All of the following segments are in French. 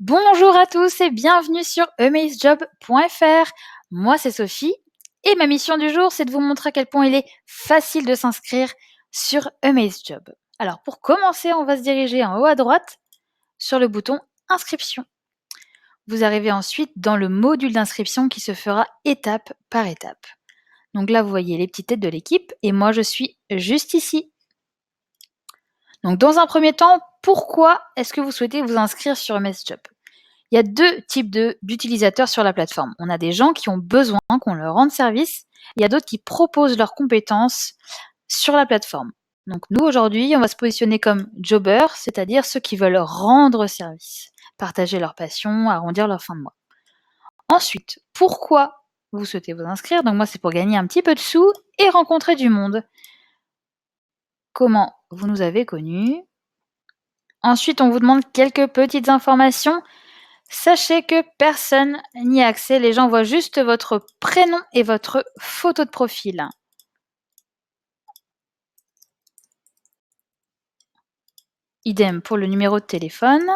Bonjour à tous et bienvenue sur amazejob.fr. Moi, c'est Sophie et ma mission du jour, c'est de vous montrer à quel point il est facile de s'inscrire sur AmazeJob. Alors, pour commencer, on va se diriger en haut à droite sur le bouton Inscription. Vous arrivez ensuite dans le module d'inscription qui se fera étape par étape. Donc là, vous voyez les petites têtes de l'équipe et moi, je suis juste ici. Donc, dans un premier temps, pourquoi est-ce que vous souhaitez vous inscrire sur AmazeJob ? Il y a deux types d'utilisateurs sur la plateforme. On a des gens qui ont besoin qu'on leur rende service. Il y a d'autres qui proposent leurs compétences sur la plateforme. Donc nous, aujourd'hui, on va se positionner comme jobbers, c'est-à-dire ceux qui veulent rendre service, partager leur passion, arrondir leur fin de mois. Ensuite, pourquoi vous souhaitez vous inscrire? Donc moi, c'est pour gagner un petit peu de sous et rencontrer du monde. Comment vous nous avez connus? Ensuite, on vous demande quelques petites informations. Sachez que personne n'y a accès, les gens voient juste votre prénom et votre photo de profil. Idem pour le numéro de téléphone.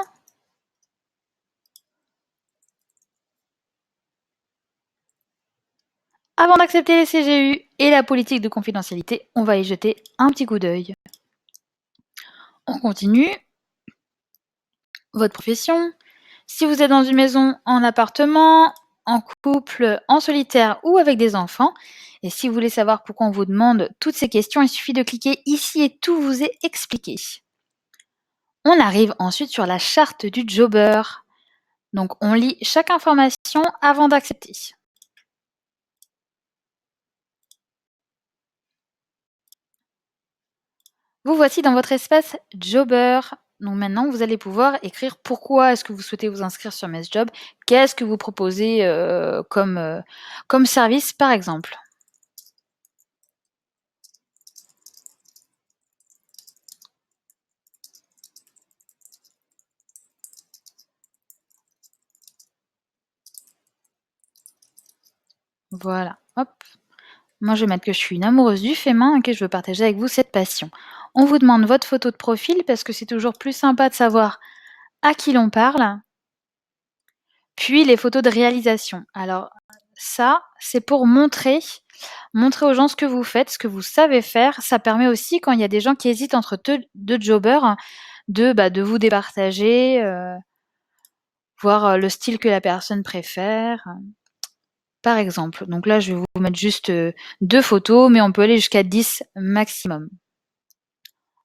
Avant d'accepter les CGU et la politique de confidentialité, on va y jeter un petit coup d'œil. On continue. Votre profession. Si vous êtes dans une maison, en appartement, en couple, en solitaire ou avec des enfants, et si vous voulez savoir pourquoi on vous demande toutes ces questions, il suffit de cliquer ici et tout vous est expliqué. On arrive ensuite sur la charte du jobber. Donc on lit chaque information avant d'accepter. Vous voici dans votre espace jobber. Donc maintenant, vous allez pouvoir écrire pourquoi est-ce que vous souhaitez vous inscrire sur AmazeJob, qu'est-ce que vous proposez comme service par exemple. Voilà, hop. Moi, je vais mettre que je suis une amoureuse du fait main et que je veux partager avec vous cette passion. On vous demande votre photo de profil parce que c'est toujours plus sympa de savoir à qui l'on parle. Puis les photos de réalisation. Alors ça, c'est pour montrer aux gens ce que vous faites, ce que vous savez faire. Ça permet aussi, quand il y a des gens qui hésitent entre deux jobbers, de vous départager, voir le style que la personne préfère. Par exemple, donc là, je vais vous mettre juste 2 photos, mais on peut aller jusqu'à 10 maximum.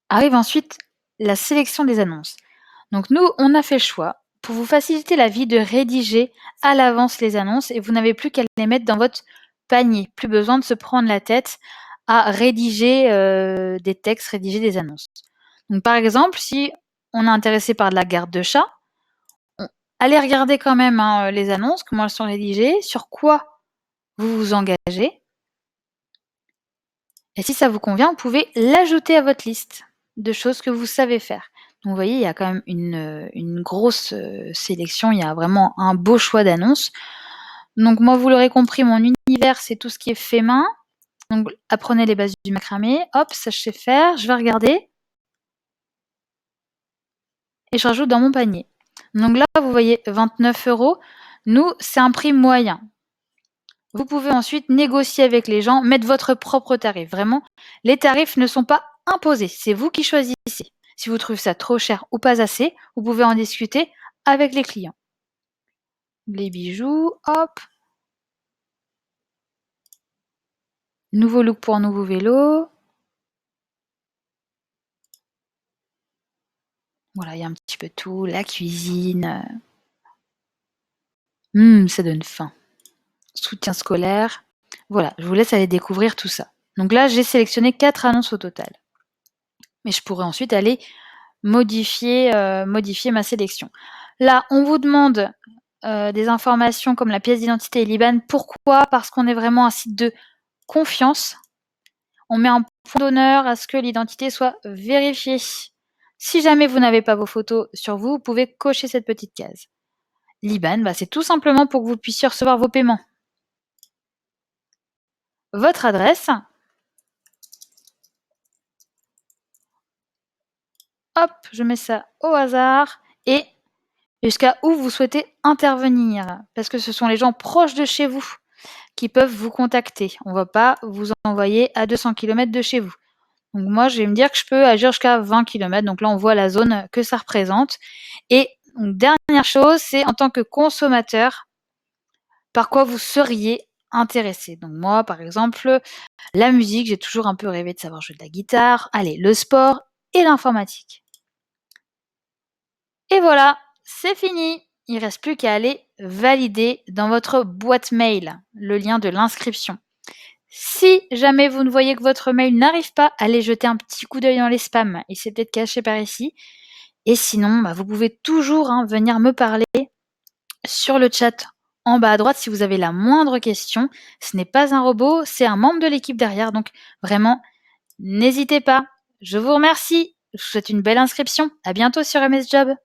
Arrive ensuite la sélection des annonces. Donc nous, on a fait le choix pour vous faciliter la vie de rédiger à l'avance les annonces et vous n'avez plus qu'à les mettre dans votre panier. Plus besoin de se prendre la tête à rédiger des textes, rédiger des annonces. Donc par exemple, si on est intéressé par de la garde de chat, allez regarder quand même les annonces, comment elles sont rédigées, sur quoi vous vous engagez. Et si ça vous convient, vous pouvez l'ajouter à votre liste de choses que vous savez faire. Donc vous voyez, il y a quand même une grosse sélection, il y a vraiment un beau choix d'annonces. Donc moi, vous l'aurez compris, mon univers, c'est tout ce qui est fait main. Donc apprenez les bases du macramé, hop, ça je sais faire, je vais regarder. Et je rajoute dans mon panier. Donc là, vous voyez 29 €. Nous, c'est un prix moyen. Vous pouvez ensuite négocier avec les gens, mettre votre propre tarif. Vraiment, les tarifs ne sont pas imposés, c'est vous qui choisissez. Si vous trouvez ça trop cher ou pas assez, vous pouvez en discuter avec les clients. Les bijoux, hop. Nouveau look pour un nouveau vélo. Voilà, il y a un petit peu tout, la cuisine. Ça donne faim. Soutien scolaire. Voilà, je vous laisse aller découvrir tout ça. Donc là, j'ai sélectionné 4 annonces au total. Mais je pourrais ensuite aller modifier ma sélection. Là, on vous demande des informations comme la pièce d'identité et l'IBAN. Pourquoi? Parce qu'on est vraiment un site de confiance. On met un point d'honneur à ce que l'identité soit vérifiée. Si jamais vous n'avez pas vos photos sur vous, vous pouvez cocher cette petite case. L'IBAN, c'est tout simplement pour que vous puissiez recevoir vos paiements. Votre adresse. Hop, je mets ça au hasard et Jusqu'à où vous souhaitez intervenir, parce que ce sont les gens proches de chez vous qui peuvent vous contacter. On va pas vous envoyer à 200 kilomètres de chez vous. Donc moi, je vais me dire que je peux agir jusqu'à 20 kilomètres. Donc là, on voit la zone que ça représente. Et donc, dernière chose, c'est en tant que consommateur, par quoi vous seriez intéressé. Donc moi, par exemple, la musique, j'ai toujours un peu rêvé de savoir jouer de la guitare. Allez, le sport et l'informatique. Et voilà, c'est fini. Il ne reste plus qu'à aller valider dans votre boîte mail le lien de l'inscription. Si jamais vous ne voyez que votre mail n'arrive pas, allez jeter un petit coup d'œil dans les spams. Il s'est peut-être caché par ici. Et sinon, vous pouvez toujours venir me parler sur le chat en bas à droite si vous avez la moindre question. Ce n'est pas un robot, c'est un membre de l'équipe derrière. Donc vraiment, n'hésitez pas. Je vous remercie. Je vous souhaite une belle inscription. À bientôt sur MS Job.